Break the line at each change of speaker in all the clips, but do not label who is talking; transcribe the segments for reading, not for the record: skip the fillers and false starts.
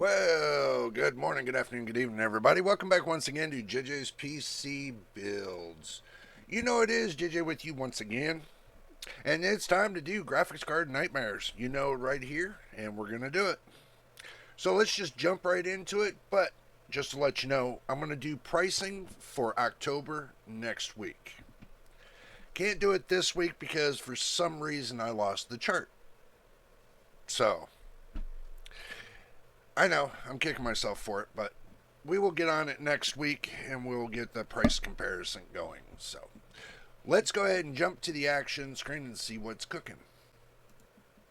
Well, good morning, good afternoon, good evening, everybody. Welcome back once again to JJ's PC Builds. You know it is JJ with you once again, and it's time to do graphics card nightmares. You know it right here, and we're gonna do it. So let's just jump right into it. But just to let you know, I'm gonna do pricing for October next week. Can't do it this week because for some reason I lost the chart. So I know I'm kicking myself for it, but we will get on it next week and we'll get the price comparison going. So let's go ahead and jump to the action screen and see what's cooking.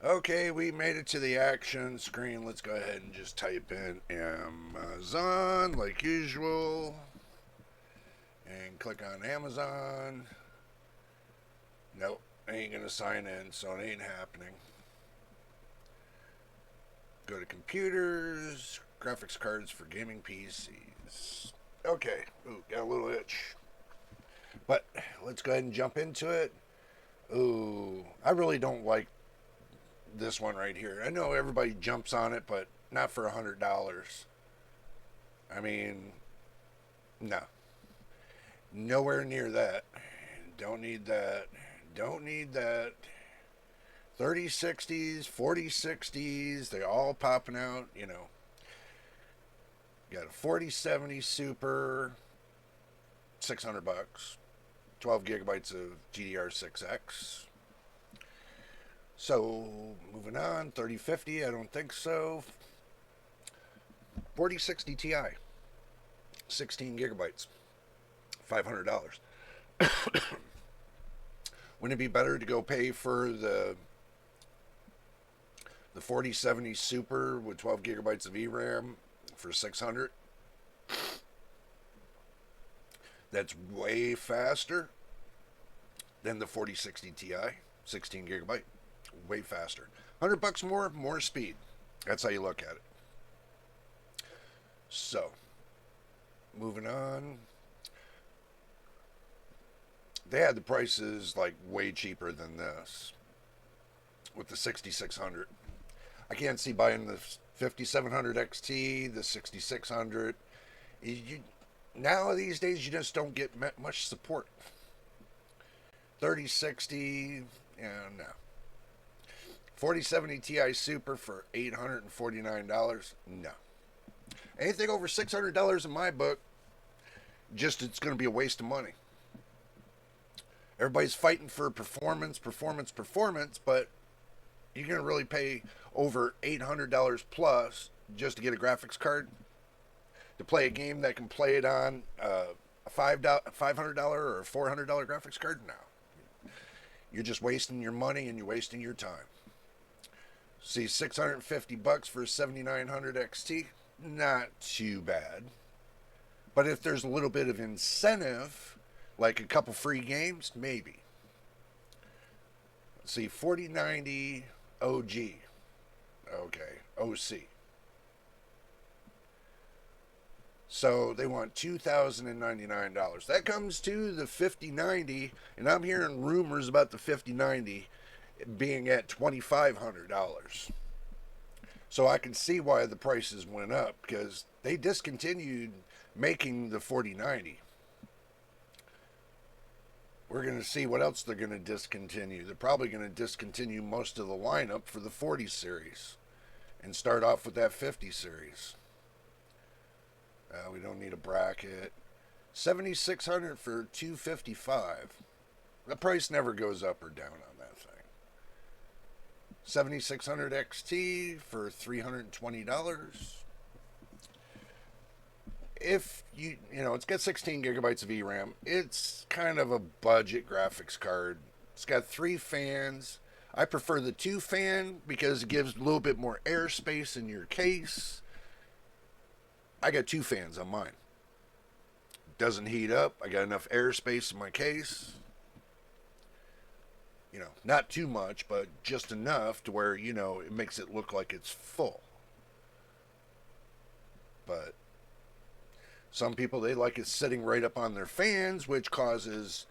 Okay, we made it to the action screen. Let's go ahead and just type in Amazon like usual and click on Amazon. Nope, ain't gonna sign in, so it ain't happening. Go to computers, graphics cards for gaming PCs. Okay, ooh, got a little itch. But let's go ahead and jump into it. Ooh, I really don't like this one right here. I know everybody jumps on it, but not for $100. I mean, no. Nowhere near that. Don't need that. Don't need that. 3060s, 4060s, they all popping out, you know. Got a 4070 Super, 600 bucks, 12 gigabytes of GDR6X. So, moving on, 3050, I don't think so. 4060 Ti, 16 gigabytes, $500. Wouldn't it be better to go pay for the 4070 Super with 12 gigabytes of VRAM for 600? That's way faster than the 4060 Ti, 16 gigabyte. Way faster. 100 bucks more speed. That's how you look at it. So, moving on. They had the prices like way cheaper than this with the 6600. I can't see buying the 5700 XT, the 6600. Now these days you just don't get much support. 3060, yeah, no. 4070 Ti Super for $849, no. Anything over $600 in my book, just it's going to be a waste of money. Everybody's fighting for performance, but you're going to really pay over $800 plus just to get a graphics card to play a game that can play it on a $500 or a $400 graphics card? No. You're just wasting your money and you're wasting your time. See, 650 bucks for a 7900 XT, not too bad. But if there's a little bit of incentive, like a couple free games, maybe. Let's see, 4090 OG. Okay, OC. So they want $2,099. That comes to the 5090, and I'm hearing rumors about the 5090 being at $2,500. So I can see why the prices went up, because they discontinued making the 4090. We're going to see what else they're going to discontinue. They're probably going to discontinue most of the lineup for the 40 series and start off with that 50 series. We don't need a bracket. 7600 for 255. The price never goes up or down on that thing. 7600 XT for $320. If you know, it's got 16 gigabytes of VRAM. It's kind of a budget graphics card. It's got 3 fans. I prefer the 2 fan because it gives a little bit more airspace in your case. I got 2 fans on mine. Doesn't heat up. I got enough airspace in my case. You know, not too much, but just enough to where, you know, it makes it look like it's full. But some people, they like it sitting right up on their fans, which causes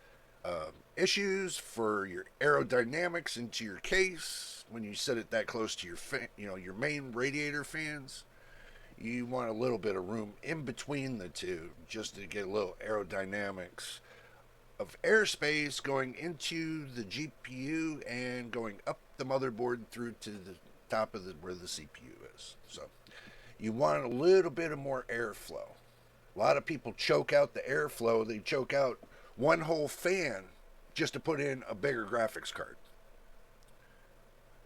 issues for your aerodynamics into your case when you set it that close to your your main radiator fans. You want a little bit of room in between the two just to get a little aerodynamics of airspace going into the GPU and going up the motherboard through to the top of where the CPU is. So you want a little bit of more airflow. A lot of people choke out the airflow. They choke out one whole fan just to put in a bigger graphics card.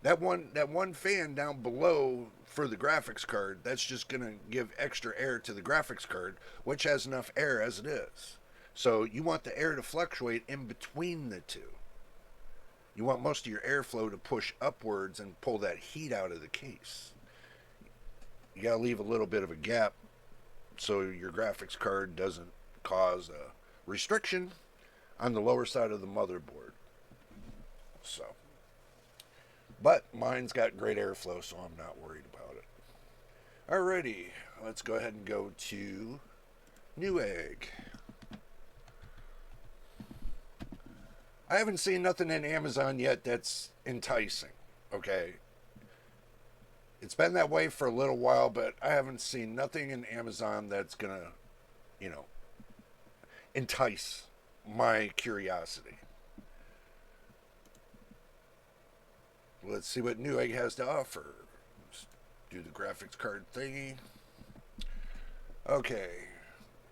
That one fan down below for the graphics card, that's just going to give extra air to the graphics card, which has enough air as it is. So you want the air to fluctuate in between the two. You want most of your airflow to push upwards and pull that heat out of the case. You got to leave a little bit of a gap so your graphics card doesn't cause a restriction on the lower side of the motherboard. So, but mine's got great airflow, so I'm not worried about it. Alrighty, let's go ahead and go to NewEgg. I haven't seen nothing in Amazon yet that's enticing, okay? It's been that way for a little while, but I haven't seen nothing in Amazon that's going to, entice my curiosity. Let's see what NewEgg has to offer. Let's do the graphics card thingy. Okay,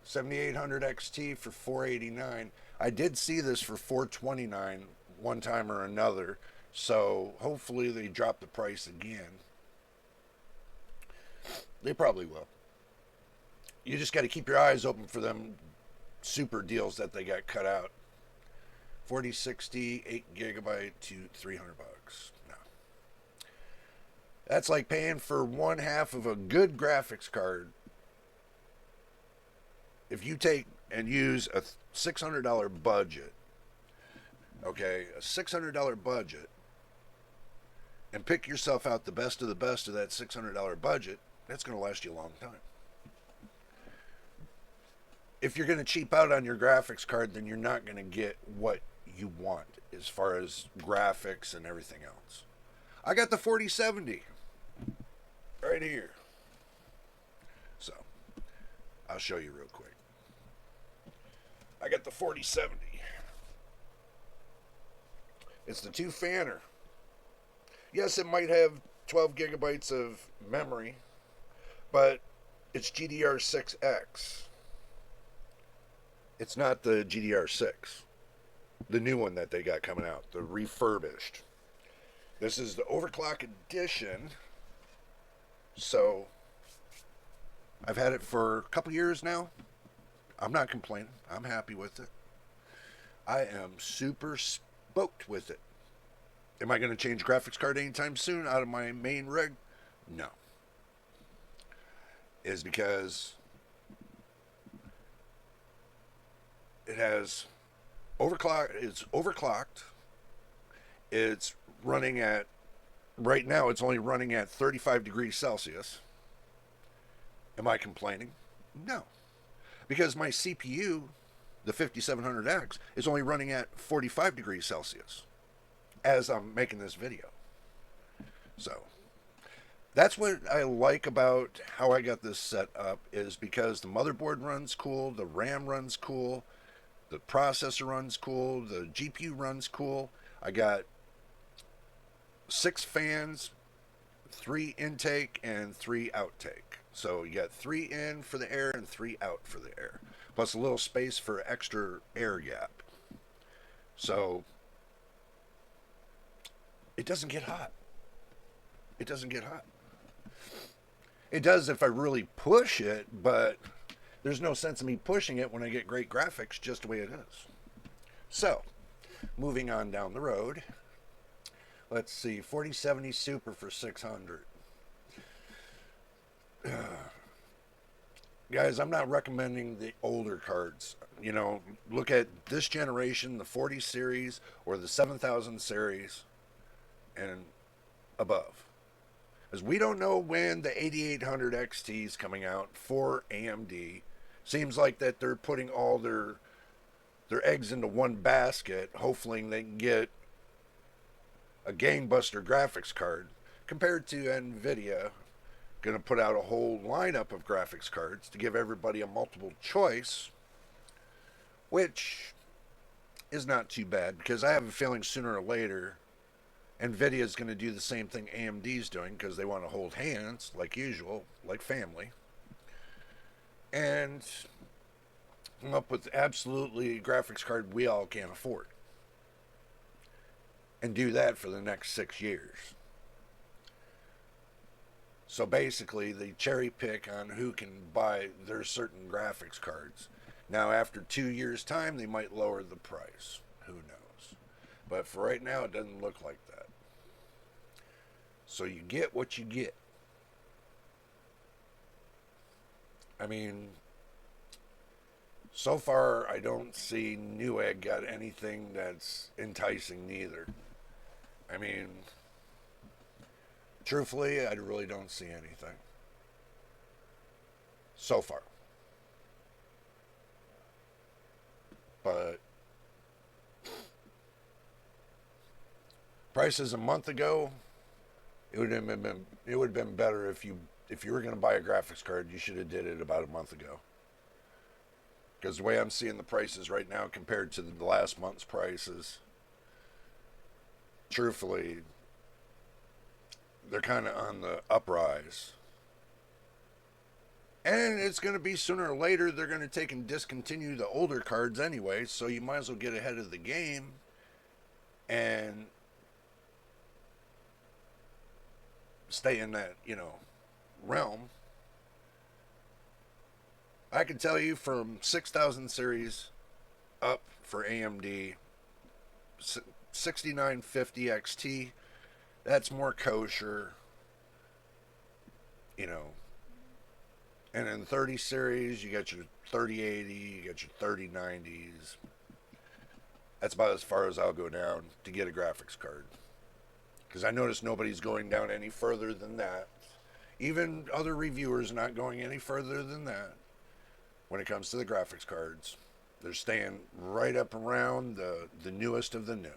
7800 XT for $489. I did see this for $429 one time or another, so hopefully they drop the price again. They probably will. You just got to keep your eyes open for them super deals that they got cut out. 4060, 8 gigabyte to $300. No. That's like paying for one half of a good graphics card. If you take and use a $600 budget, okay, a $600 budget, and pick yourself out the best of that $600 budget, that's going to last you a long time. If you're going to cheap out on your graphics card, then you're not going to get what you want as far as graphics and everything else. I got the 4070 right here. So, I'll show you real quick. I got the 4070. It's the two fanner. Yes, it might have 12 gigabytes of memory, but it's GDR6X. It's not the GDR6, the new one that they got coming out, the refurbished. This is the overclock edition. So I've had it for a couple years now. I'm not complaining. I'm happy with it. I am super stoked with it. Am I going to change graphics card anytime soon out of my main rig? No. Is because it has it's overclocked. It's running at, right now it's only running at 35 degrees Celsius. Am I complaining? No. Because my CPU, the 5700X, is only running at 45 degrees Celsius as I'm making this video. So that's what I like about how I got this set up, is because the motherboard runs cool, the RAM runs cool, the processor runs cool, the GPU runs cool. I got 6 fans, 3 intake, and 3 outtake. So you got 3 in for the air and 3 out for the air, plus a little space for extra air gap. So it doesn't get hot. It doesn't get hot. It does if I really push it, but there's no sense in me pushing it when I get great graphics just the way it is. So, moving on down the road, let's see, 4070 Super for $600. Guys, I'm not recommending the older cards. You know, look at this generation, the 40 series or the 7000 series and above. As we don't know when the 8800 XT is coming out for AMD. Seems like that they're putting all their eggs into one basket, hopefully they can get a gangbuster graphics card compared to NVIDIA, going to put out a whole lineup of graphics cards to give everybody a multiple choice, which is not too bad because I have a feeling sooner or later Nvidia is going to do the same thing AMD's doing because they want to hold hands like usual, like family, and come up with absolutely a graphics card we all can't afford, and do that for the next 6 years. So basically, they cherry pick on who can buy their certain graphics cards. Now, after 2 years' time, they might lower the price. Who knows? But for right now, it doesn't look like that. So you get what you get. I mean, so far, I don't see NewEgg got anything that's enticing neither. I mean, truthfully, I really don't see anything. So far. But prices a month ago, it would have been better if you were going to buy a graphics card, you should have did it about a month ago. Because the way I'm seeing the prices right now compared to the last month's prices, truthfully, they're kind of on the uprise. And it's going to be sooner or later, they're going to take and discontinue the older cards anyway, so you might as well get ahead of the game and stay in that, realm. I can tell you from 6000 series up for AMD, 6950 XT, that's more kosher, And in 30 series, you got your 3080, you got your 3090s. That's about as far as I'll go down to get a graphics card. Because I notice nobody's going down any further than that. Even other reviewers not going any further than that when it comes to the graphics cards. They're staying right up around the newest of the new.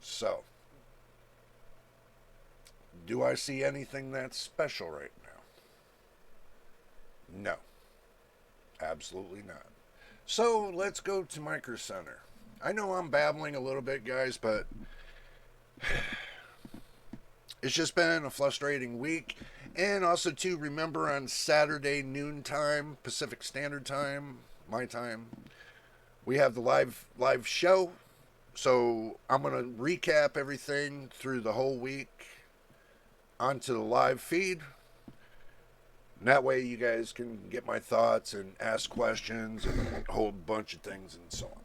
So, do I see anything that's special right now? No. Absolutely not. So, let's go to Microcenter. I know I'm babbling a little bit, guys, but it's just been a frustrating week. And also, too, remember on Saturday noontime, Pacific Standard Time, my time, we have the live show. So I'm going to recap everything through the whole week onto the live feed. And that way you guys can get my thoughts and ask questions and a whole bunch of things and so on.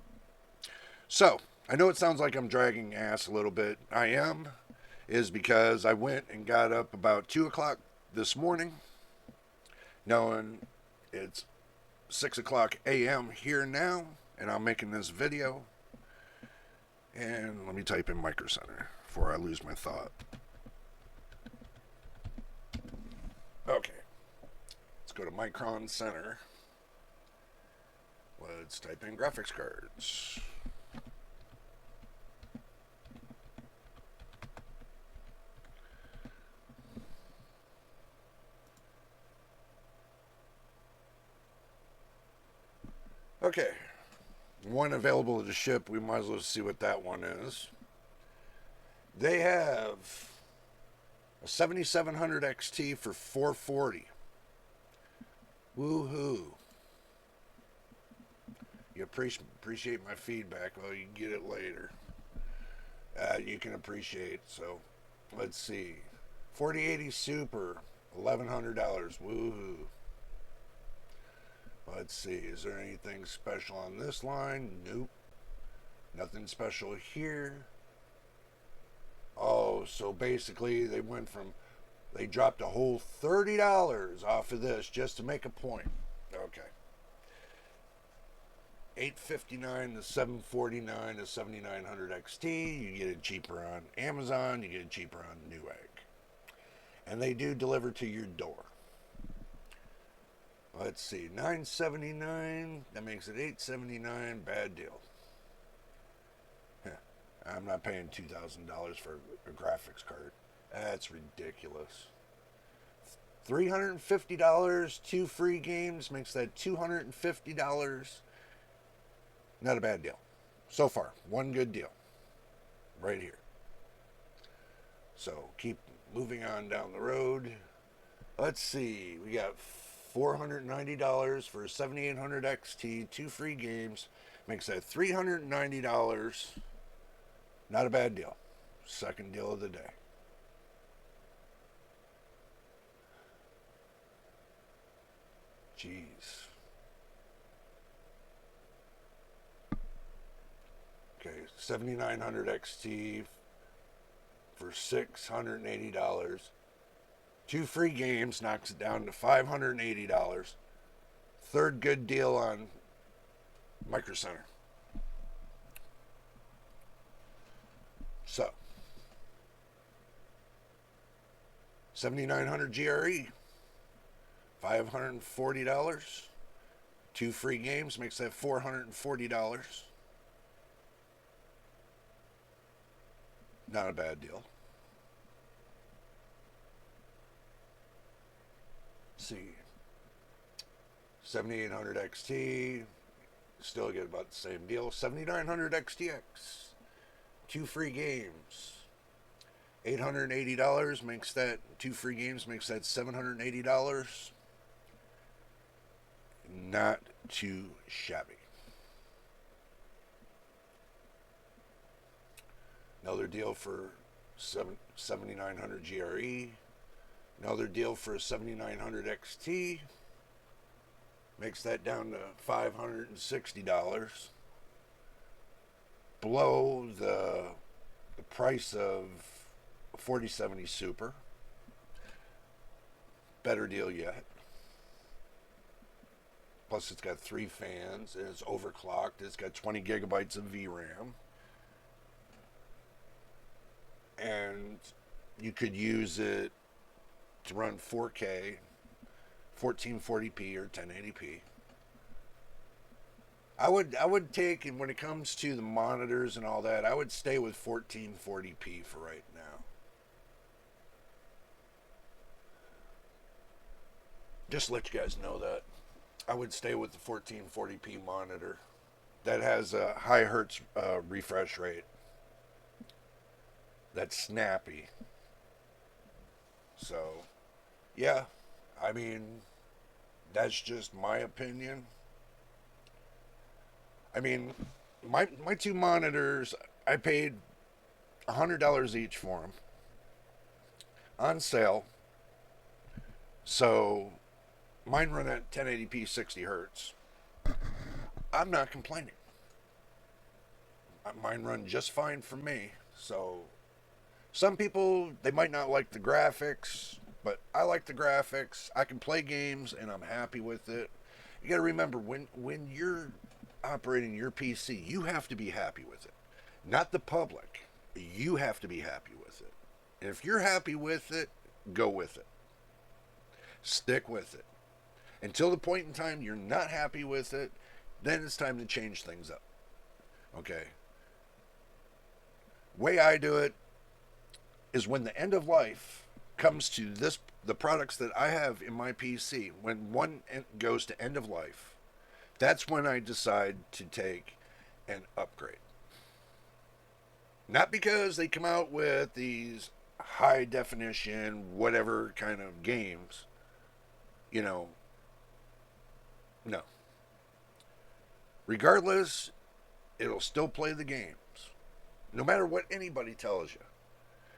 So, I know it sounds like I'm dragging ass a little bit. I am. Is because I went and got up about 2 o'clock this morning, knowing it's 6 o'clock a.m. here now, and I'm making this video. And let me type in Microcenter before I lose my thought. Okay. Let's go to Microcenter. Let's type in graphics cards. Okay. One available to ship. We might as well see what that one is. They have a 7700 XT for $440. Woohoo. You appreciate my feedback. Well, you can get it later. You can appreciate. So, let's see. 4080 Super, $1,100. Woohoo. Let's see. Is there anything special on this line? Nope. Nothing special here. Oh, so basically they dropped a whole $30 off of this just to make a point. Okay. $859 to $749 to 7900 XT. You get it cheaper on Amazon. You get it cheaper on NewEgg. And they do deliver to your door. Let's see. $979. That makes it $879. Bad deal. I'm not paying $2,000 for a graphics card. That's ridiculous. $350, 2 free games makes that $250. Not a bad deal. So far, one good deal. Right here. So keep moving on down the road. Let's see. We got $490 for a 7800 XT, 2 free games. Makes that $390. Not a bad deal. Second deal of the day. Jeez. Okay, 7900 XT for $680. 2 free games knocks it down to $580. Third good deal on Microcenter. So, 7900 GRE, $540. 2 free games makes that $440. Not a bad deal. Let's see. 7800 XT, still get about the same deal. 7900 XTX, 2 free games. $880 makes that 2 free games makes that $780. Not too shabby. Another deal for 7900 GRE. Another deal for a 7900 XT. Makes that down to $560. Below the price of a 4070 Super. Better deal yet. Plus it's got 3 fans, and it's overclocked. It's got 20 gigabytes of VRAM. And you could use it to run 4K, 1440p or 1080p. I would take, and when it comes to the monitors and all that, I would stay with 1440p for right now. Just to let you guys know that I would stay with the 1440p monitor. That has a high hertz refresh rate. That's snappy. So, yeah, I mean, that's just my opinion. I mean, my 2 monitors, I paid $100 each for them on sale. So, mine run at 1080p 60 hertz. I'm not complaining. Mine run just fine for me. So, some people, they might not like the graphics, but I like the graphics. I can play games, and I'm happy with it. You got to remember, when you're operating your PC, you have to be happy with it. Not the public. You have to be happy with it. And if you're happy with it, go with it. Stick with it. Until the point in time you're not happy with it, then it's time to change things up. Okay? Way I do it is when the end of life comes to the products that I have in my PC, when one goes to end of life, that's when I decide to take an upgrade. Not because they come out with these high definition, whatever kind of games. No. Regardless, it'll still play the games. No matter what anybody tells you.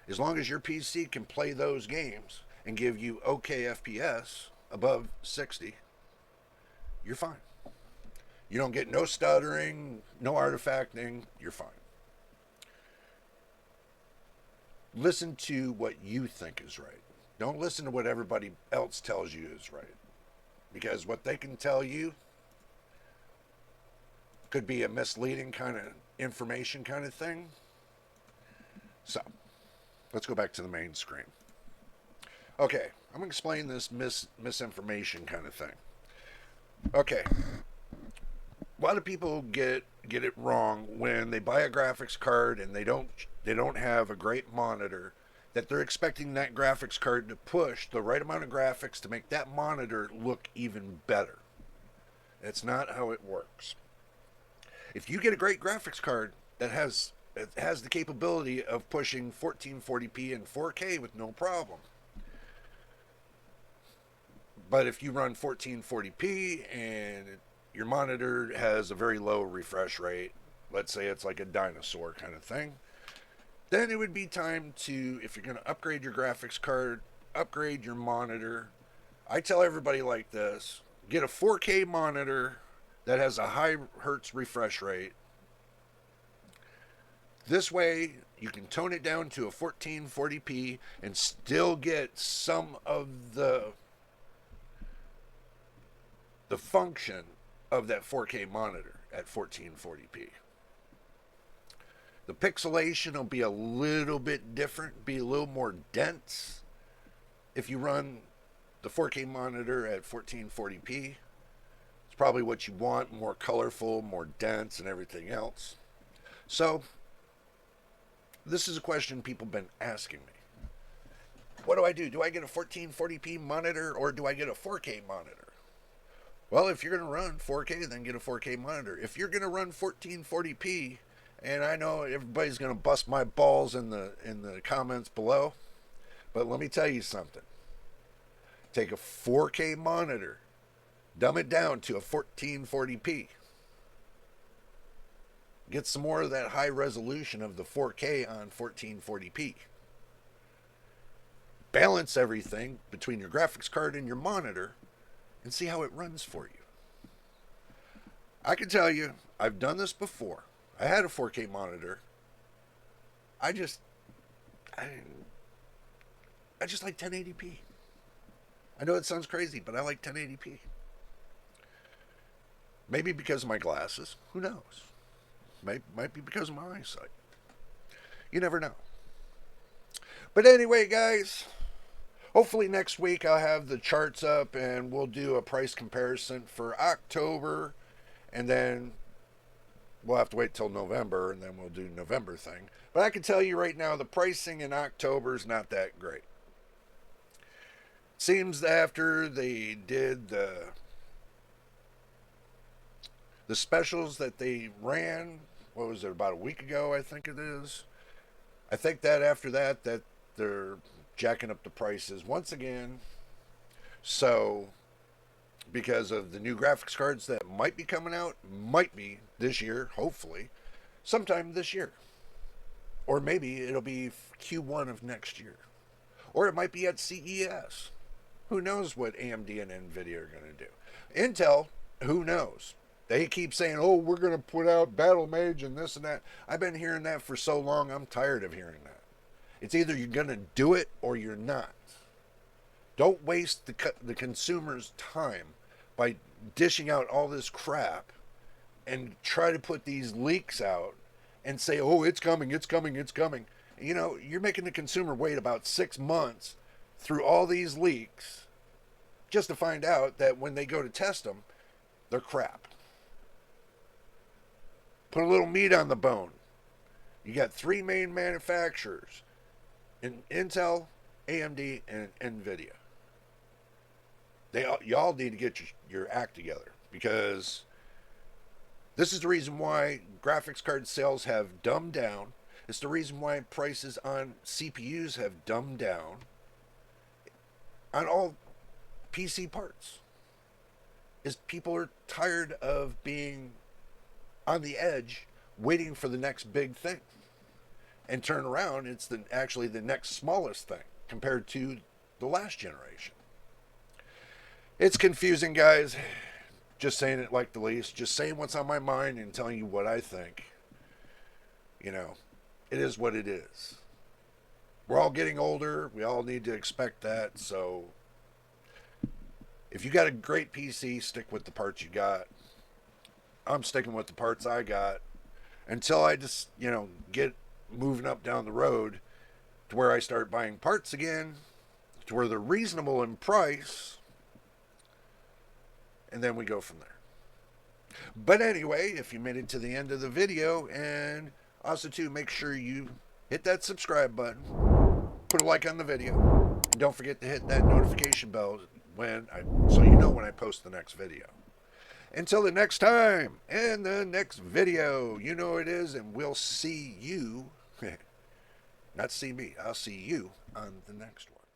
As long as your PC can play those games and give you okay FPS above 60, you're fine. You don't get no stuttering, no artifacting, you're fine. Listen to what you think is right. Don't listen to what everybody else tells you is right. Because what they can tell you could be a misleading kind of information kind of thing. So, let's go back to the main screen. Okay, I'm going to explain this misinformation kind of thing. Okay. A lot of people get it wrong when they buy a graphics card and they don't have a great monitor that they're expecting that graphics card to push the right amount of graphics to make that monitor look even better. That's not how it works. If you get a great graphics card that has the capability of pushing 1440p and 4K with no problem, but if you run 1440p and your monitor has a very low refresh rate, let's say it's like a dinosaur kind of thing, then it would be time to, if you're going to upgrade your graphics card, upgrade your monitor. I tell everybody like this: get a 4K monitor that has a high hertz refresh rate. This way, you can tone it down to a 1440p and still get some of the function of that 4K monitor at 1440p. The pixelation will be a little bit different, be a little more dense if you run the 4K monitor at 1440p. It's probably what you want, more colorful, more dense, and everything else. So, this is a question people have been asking me. What do I do? Do I get a 1440p monitor or do I get a 4K monitor? Well, if you're going to run 4K, then get a 4K monitor. If you're going to run 1440p, and I know everybody's going to bust my balls in the comments below, but let me tell you something. Take a 4K monitor, dumb it down to a 1440p. Get some more of that high resolution of the 4K on 1440p. Balance everything between your graphics card and your monitor and see how it runs for you. I can tell you, I've done this before. I had a 4K monitor. I just like 1080p. I know it sounds crazy, but I like 1080p. Maybe because of my glasses. Who knows? Might be because of my eyesight. You never know. But anyway, guys, hopefully next week I'll have the charts up and we'll do a price comparison for October, and then we'll have to wait till November, and then we'll do November thing. But I can tell you right now, the pricing in October is not that great. Seems after they did the specials that they ran, what was it, about a week ago, I think it is. I think that after that they're jacking up the prices once again. So, because of the new graphics cards that might be coming out, might be this year, hopefully, sometime this year. Or maybe it'll be Q1 of next year. Or it might be at CES. Who knows what AMD and NVIDIA are going to do. Intel, who knows? They keep saying, oh, we're going to put out Battle Mage and this and that. I've been hearing that for so long, I'm tired of hearing that. It's either you're going to do it or you're not. Don't waste the consumer's time by dishing out all this crap and try to put these leaks out and say, oh, it's coming, it's coming, it's coming. You know, you're making the consumer wait about 6 months through all these leaks just to find out that when they go to test them, they're crap. Put a little meat on the bone. You got 3 main manufacturers: Intel, AMD, and NVIDIA. Y'all need to get your act together, because this is the reason why graphics card sales have dumbed down. It's the reason why prices on CPUs have dumbed down on all PC parts. Is people are tired of being on the edge waiting for the next big thing, and turn around, it's actually the next smallest thing compared to the last generation. It's confusing, guys. Just saying it like the least. Just saying what's on my mind and telling you what I think. You know, it is what it is. We're all getting older. We all need to expect that. So, if you got a great PC, stick with the parts you got. I'm sticking with the parts I got until I just, get moving up down the road to where I start buying parts again, to where they're reasonable in price, and then we go from there. But anyway, if you made it to the end of the video, and also too, make sure you hit that subscribe button, put a like on the video. And don't forget to hit that notification bell so you know when I post the next video. Until the next time, and the next video, you know what it is, and we'll see you, not see me, I'll see you on the next one.